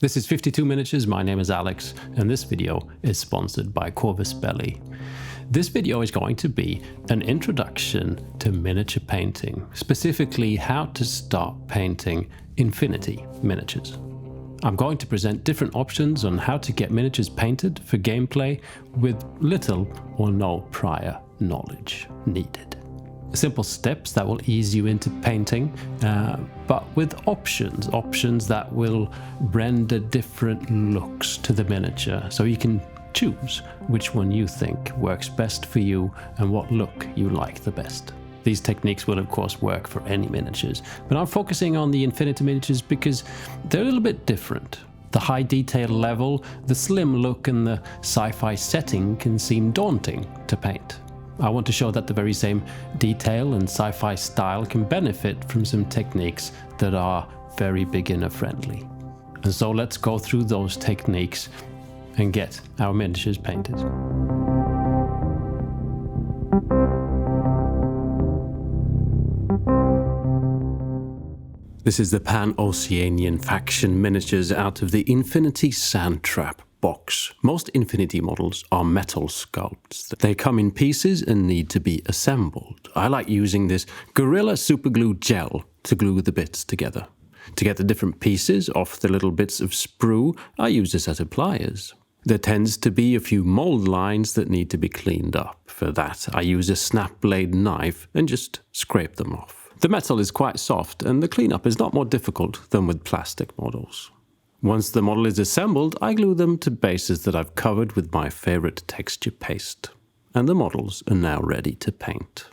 This is 52 Miniatures, my name is Alex, and this video is sponsored by Corvus Belli. This video is going to be an introduction to miniature painting, specifically how to start painting infinity miniatures. I'm going to present different options on how to get miniatures painted for gameplay with little or no prior knowledge needed. Simple steps that will ease you into painting, but with options that will render different looks to the miniature, so you can choose which one you think works best for you and what look you like the best. These techniques will of course work for any miniatures, but I'm focusing on the infinity miniatures because they're a little bit different. The high detail level, the slim look and the sci-fi setting can seem daunting to paint. I want to show that the very same detail and sci-fi style can benefit from some techniques that are very beginner friendly. And so let's go through those techniques and get our miniatures painted. This is the Pan-Oceanian faction miniatures out of the Infinity Sandtrap box. Infinity models are metal sculpts. They come in pieces and need to be assembled. I like using this Gorilla Superglue gel to glue the bits together. To get the different pieces off the little bits of sprue, I use a set of pliers. There tends to be a few mold lines that need to be cleaned up. For that, I use a snap blade knife and just scrape them off. The metal is quite soft and the cleanup is not more difficult than with plastic models. Once the model is assembled, I glue them to bases that I've covered with my favorite texture paste. And the models are now ready to paint.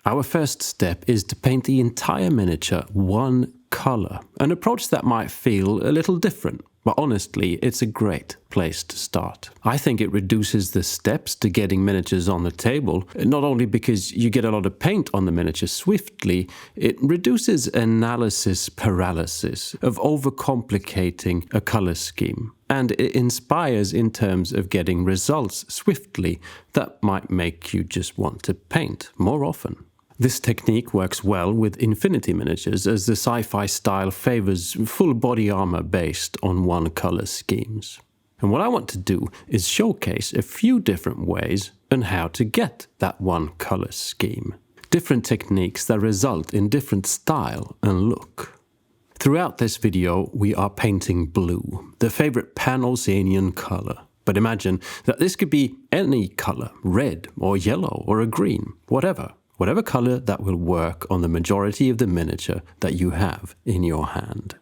Our first step is to paint the entire miniature one color, an approach that might feel a little different, but honestly, it's a great place to start. I think it reduces the steps to getting miniatures on the table, not only because you get a lot of paint on the miniature swiftly, it reduces analysis paralysis of overcomplicating a color scheme, and it inspires in terms of getting results swiftly that might make you just want to paint more often. This technique works well with infinity miniatures as the sci-fi style favors full body armor based on one color schemes. And what I want to do is showcase a few different ways on how to get that one color scheme. Different techniques that result in different style and look. Throughout this video we are painting blue, the favorite Pan-Oceanian color. But imagine that this could be any color, red or yellow or a green, whatever. Whatever color that will work on the majority of the miniature that you have in your hand.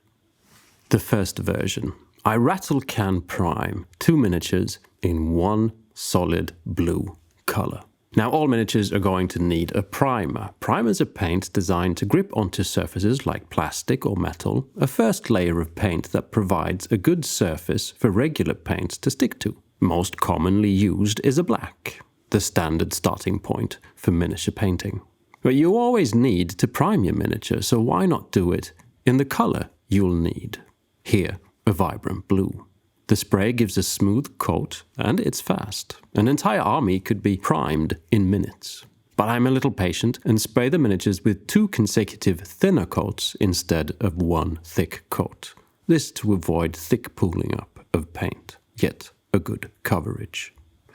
The first version. I rattle can prime 2 miniatures in one solid blue color. Now all miniatures are going to need a primer. Primers are paint designed to grip onto surfaces like plastic or metal, a first layer of paint that provides a good surface for regular paints to stick to. Most commonly used is a black, the standard starting point for miniature painting. But you always need to prime your miniature, so why not do it in the color you'll need? Here, a vibrant blue. The spray gives a smooth coat and it's fast. An entire army could be primed in minutes. But I'm a little patient and spray the miniatures with 2 consecutive thinner coats instead of 1 thick coat. This to avoid thick pooling up of paint, yet a good coverage.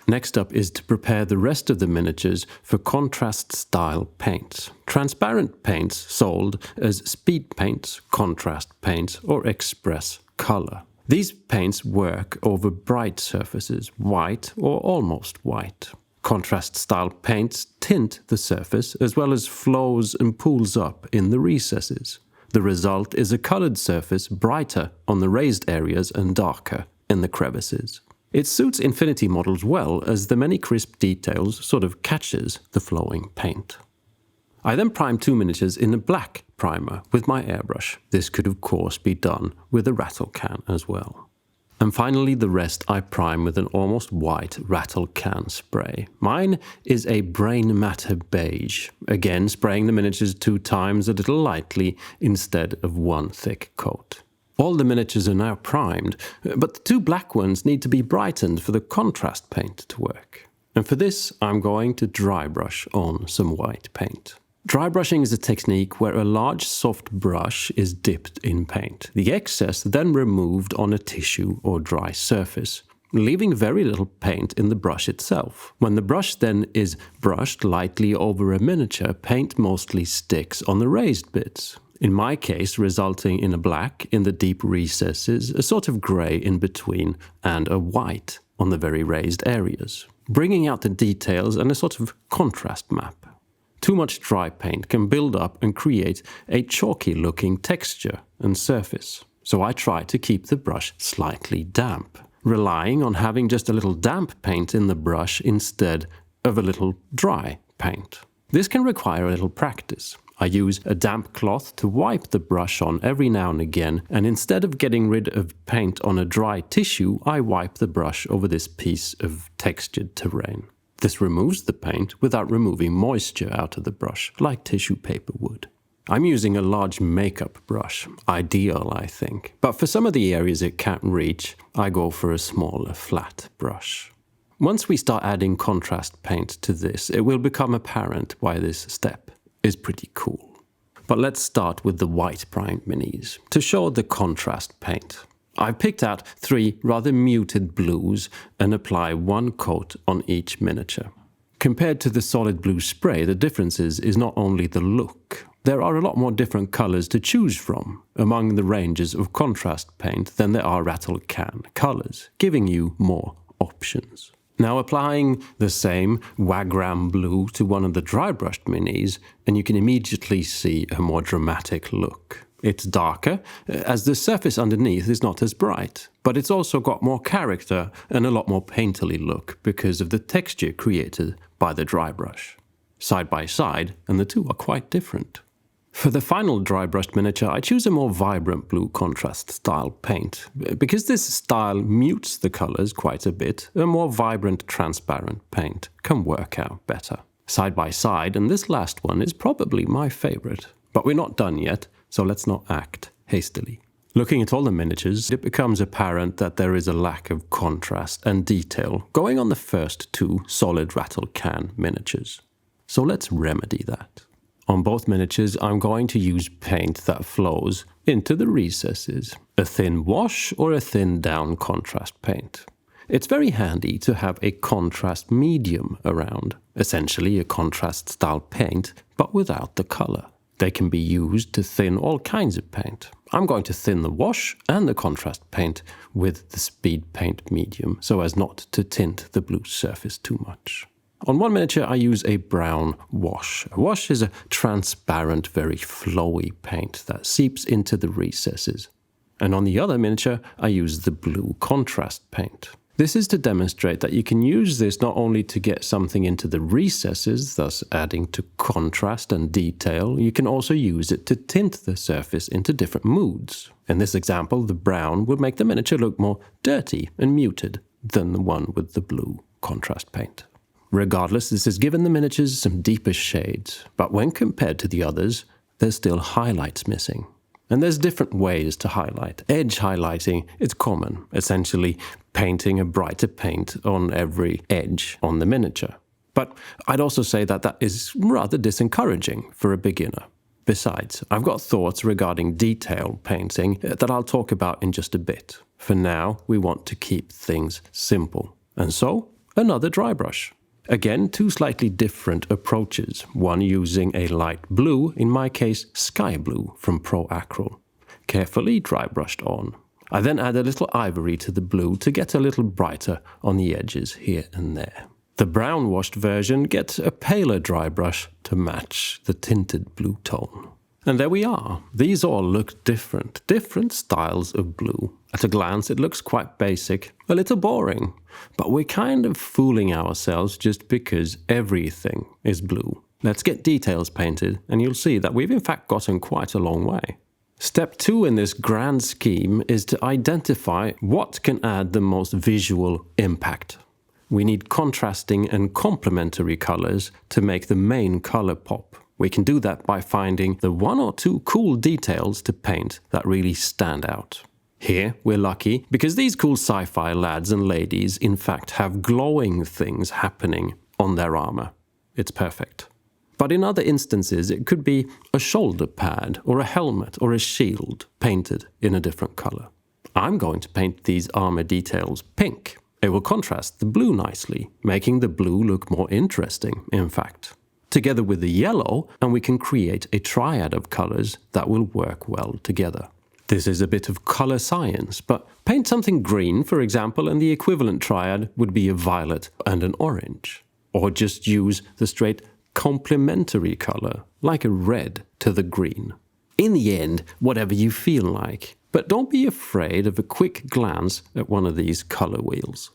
Next up is to prepare the rest of the miniatures for contrast style paints. Transparent paints sold as speed paints, contrast paints or express color. These paints work over bright surfaces, white or almost white. Contrast style paints tint the surface as well as flows and pools up in the recesses. The result is a colored surface brighter on the raised areas and darker in the crevices. It suits infinity models well as the many crisp details sort of catches the flowing paint. I then prime 2 miniatures in a black primer with my airbrush. This could of course be done with a rattle can as well. And finally the rest I prime with an almost white rattle can spray. Mine is a brain matter beige, again spraying the miniatures 2 times a little lightly instead of 1 thick coat. All the miniatures are now primed, but the 2 black ones need to be brightened for the contrast paint to work. And for this, I'm going to dry brush on some white paint. Dry brushing is a technique where a large soft brush is dipped in paint. The excess then removed on a tissue or dry surface, leaving very little paint in the brush itself. When the brush then is brushed lightly over a miniature, paint mostly sticks on the raised bits. In my case, resulting in a black in the deep recesses, a sort of grey in between, and a white on the very raised areas, bringing out the details and a sort of contrast map. Too much dry paint can build up and create a chalky-looking texture and surface, so I try to keep the brush slightly damp, relying on having just a little damp paint in the brush instead of a little dry paint. This can require a little practice. I use a damp cloth to wipe the brush on every now and again, and instead of getting rid of paint on a dry tissue, I wipe the brush over this piece of textured terrain. This removes the paint without removing moisture out of the brush, like tissue paper would. I'm using a large makeup brush, ideal I think, but for some of the areas it can't reach, I go for a smaller flat brush. Once we start adding contrast paint to this, it will become apparent why this step is pretty cool. But let's start with the white prime minis to show the contrast paint. I've picked out 3 rather muted blues and apply 1 coat on each miniature. Compared to the solid blue spray, the difference is not only the look. There are a lot more different colors to choose from among the ranges of contrast paint than there are rattle can colors, giving you more options. Now applying the same Wagram blue to one of the dry brushed minis, and you can immediately see a more dramatic look. It's darker, as the surface underneath is not as bright, but it's also got more character and a lot more painterly look because of the texture created by the dry brush. Side by side, and the two are quite different. For the final dry brushed miniature, I choose a more vibrant blue contrast style paint. Because this style mutes the colors quite a bit, a more vibrant transparent paint can work out better. Side by side, and this last one is probably my favorite. But we're not done yet, so let's not act hastily. Looking at all the miniatures, it becomes apparent that there is a lack of contrast and detail going on the first 2 solid rattle can miniatures. So let's remedy that. On both miniatures, I'm going to use paint that flows into the recesses, a thin wash or a thin down contrast paint. It's very handy to have a contrast medium around, essentially a contrast style paint, but without the color. They can be used to thin all kinds of paint. I'm going to thin the wash and the contrast paint with the speed paint medium so as not to tint the blue surface too much. On one miniature, I use a brown wash. A wash is a transparent, very flowy paint that seeps into the recesses. And on the other miniature, I use the blue contrast paint. This is to demonstrate that you can use this not only to get something into the recesses, thus adding to contrast and detail, you can also use it to tint the surface into different moods. In this example, the brown would make the miniature look more dirty and muted than the one with the blue contrast paint. Regardless, this has given the miniatures some deeper shades, but when compared to the others, there's still highlights missing. And there's different ways to highlight. Edge highlighting is common, essentially painting a brighter paint on every edge on the miniature. But I'd also say that that is rather disencouraging for a beginner. Besides, I've got thoughts regarding detail painting that I'll talk about in just a bit. For now, we want to keep things simple. And so, another dry brush. Again, 2 slightly different approaches, one using a light blue, in my case sky blue from Pro Acryl, carefully dry brushed on. I then add a little ivory to the blue to get a little brighter on the edges here and there. The brown washed version gets a paler dry brush to match the tinted blue tone. And there we are. These all look different styles of blue. At a glance it looks quite basic, a little boring, but we're kind of fooling ourselves just because everything is blue. Let's get details painted and you'll see that we've in fact gotten quite a long way. Step 2 in this grand scheme is to identify what can add the most visual impact. We need contrasting and complementary colors to make the main color pop. We can do that by finding the 1 or 2 cool details to paint that really stand out. Here, we're lucky because these cool sci-fi lads and ladies in fact have glowing things happening on their armor. It's perfect. But in other instances, it could be a shoulder pad or a helmet or a shield painted in a different color. I'm going to paint these armor details pink. It will contrast the blue nicely, making the blue look more interesting, in fact. Together with the yellow, and we can create a triad of colors that will work well together. This is a bit of color science, but paint something green, for example, and the equivalent triad would be a violet and an orange. Or just use the straight complementary color, like a red to the green. In the end, whatever you feel like. But don't be afraid of a quick glance at one of these color wheels.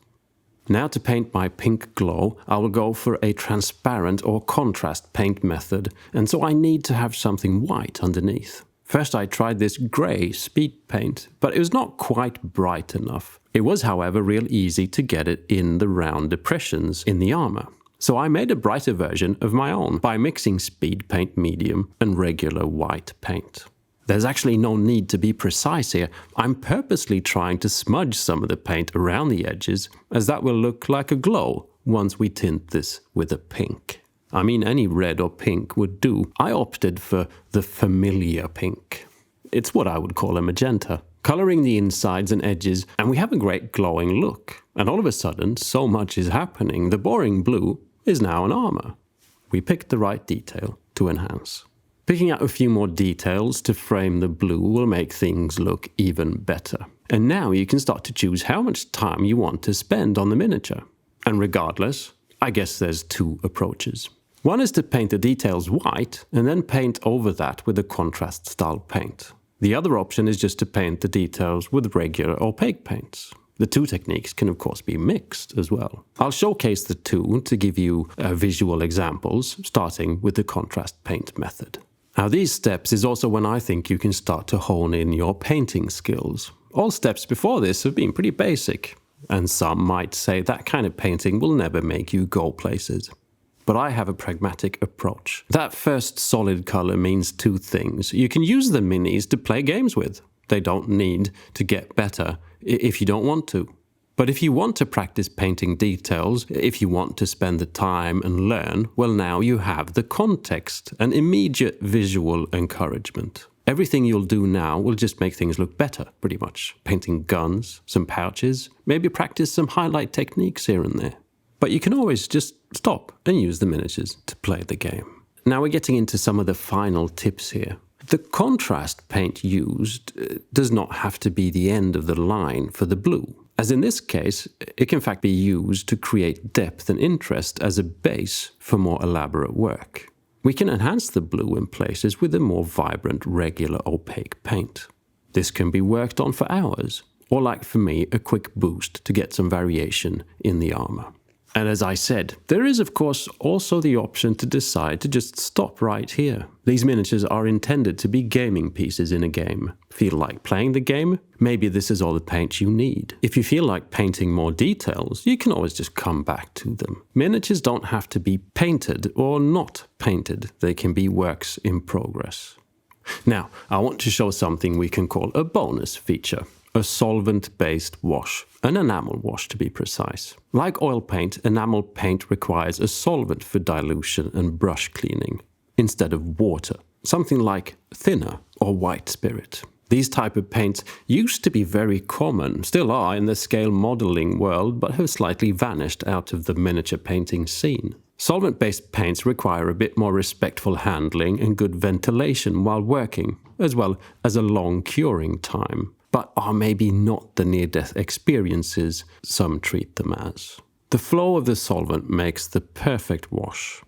Now to paint my pink glow, I will go for a transparent or contrast paint method, and so I need to have something white underneath. First I tried this grey speed paint, but it was not quite bright enough. It was, however, real easy to get it in the round depressions in the armor. So I made a brighter version of my own by mixing speed paint medium and regular white paint. There's actually no need to be precise here. I'm purposely trying to smudge some of the paint around the edges, as that will look like a glow once we tint this with a pink. I mean, any red or pink would do. I opted for the familiar pink. It's what I would call a magenta. Coloring the insides and edges, and we have a great glowing look. And all of a sudden, so much is happening. The boring blue is now an armor. We picked the right detail to enhance. Picking out a few more details to frame the blue will make things look even better. And now you can start to choose how much time you want to spend on the miniature. And regardless, I guess there's two approaches. One is to paint the details white and then paint over that with a contrast style paint. The other option is just to paint the details with regular opaque paints. The two techniques can of course be mixed as well. I'll showcase the two to give you visual examples, starting with the contrast paint method. Now these steps is also when I think you can start to hone in your painting skills. All steps before this have been pretty basic, and some might say that kind of painting will never make you go places. But I have a pragmatic approach. That first solid color means two things. You can use the minis to play games with. They don't need to get better if you don't want to. But if you want to practice painting details, if you want to spend the time and learn, well, now you have the context and immediate visual encouragement. Everything you'll do now will just make things look better, pretty much. Painting guns, some pouches, maybe practice some highlight techniques here and there. But you can always just stop and use the miniatures to play the game. Now we're getting into some of the final tips here. The contrast paint used does not have to be the end of the line for the blue. As in this case, it can in fact be used to create depth and interest as a base for more elaborate work. We can enhance the blue in places with a more vibrant, regular, opaque paint. This can be worked on for hours, or like for me, a quick boost to get some variation in the armor. And as I said, there is of course also the option to decide to just stop right here. These miniatures are intended to be gaming pieces in a game. Feel like playing the game? Maybe this is all the paint you need. If you feel like painting more details, you can always just come back to them. Miniatures don't have to be painted or not painted. They can be works in progress. Now, I want to show something we can call a bonus feature. A solvent-based wash, an enamel wash to be precise. Like oil paint, enamel paint requires a solvent for dilution and brush cleaning, instead of water, something like thinner or white spirit. These type of paints used to be very common, still are in the scale modeling world, but have slightly vanished out of the miniature painting scene. Solvent-based paints require a bit more respectful handling and good ventilation while working, as well as a long curing time, but are maybe not the near-death experiences some treat them as. The flow of the solvent makes the perfect wash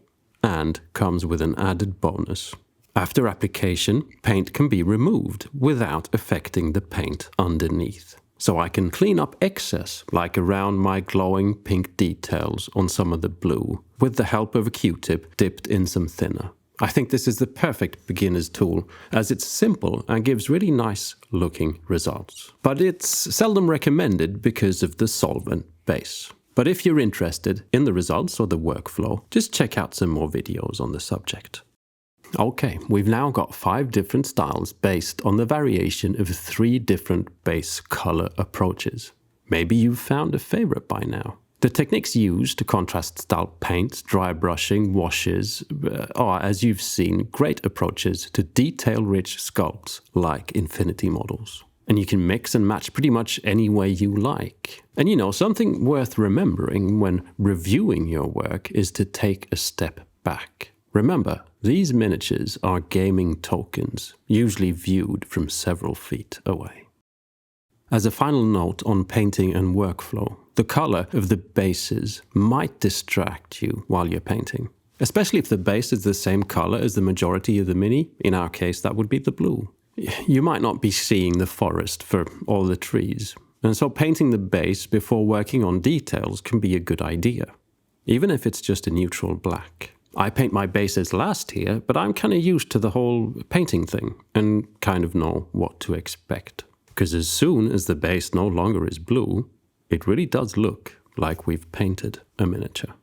and comes with an added bonus. After application, paint can be removed without affecting the paint underneath. So I can clean up excess, like around my glowing pink details on some of the blue, with the help of a Q-tip dipped in some thinner. I think this is the perfect beginner's tool, as it's simple and gives really nice looking results. But it's seldom recommended because of the solvent base. But if you're interested in the results or the workflow, just check out some more videos on the subject. Okay, we've now got 5 different styles based on the variation of 3 different base color approaches. Maybe you've found a favorite by now. The techniques used to contrast style paints, dry brushing, washes are, as you've seen, great approaches to detail-rich sculpts like infinity models. And you can mix and match pretty much any way you like. And something worth remembering when reviewing your work is to take a step back. Remember, these miniatures are gaming tokens, usually viewed from several feet away. As a final note on painting and workflow, the color of the bases might distract you while you're painting, especially if the base is the same color as the majority of the mini. In our case, that would be the blue. You might not be seeing the forest for all the trees, and so painting the base before working on details can be a good idea, even if it's just a neutral black. I paint my bases last here, but I'm kind of used to the whole painting thing and kind of know what to expect. Because as soon as the base no longer is blue, it really does look like we've painted a miniature.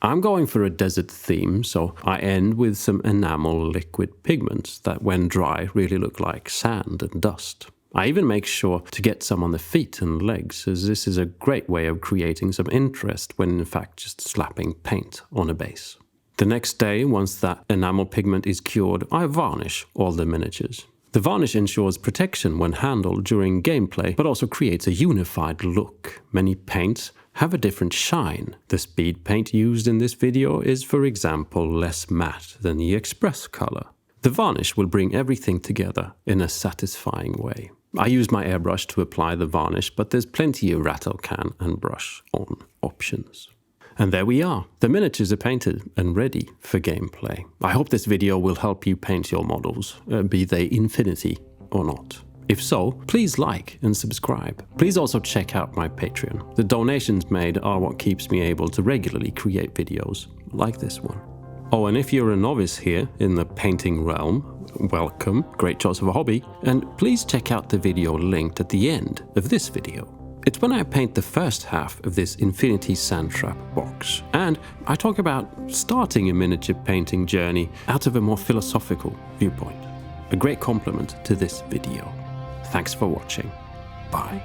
I'm going for a desert theme, so I end with some enamel liquid pigments that when dry really look like sand and dust. I even make sure to get some on the feet and legs, as this is a great way of creating some interest when in fact just slapping paint on a base. The next day, once that enamel pigment is cured, I varnish all the miniatures. The varnish ensures protection when handled during gameplay, but also creates a unified look. Many paints have a different shine. The speed paint used in this video is, for example, less matte than the express color. The varnish will bring everything together in a satisfying way. I use my airbrush to apply the varnish, but there's plenty of rattle can and brush on options. And there we are. The miniatures are painted and ready for gameplay. I hope this video will help you paint your models, be they infinity or not. If so, please like and subscribe. Please also check out my Patreon. The donations made are what keeps me able to regularly create videos like this one. Oh, and if you're a novice here in the painting realm, welcome, great choice of a hobby, and please check out the video linked at the end of this video. It's when I paint the first half of this Infinity Sandtrap box, and I talk about starting a miniature painting journey out of a more philosophical viewpoint. A great compliment to this video. Thanks for watching. Bye.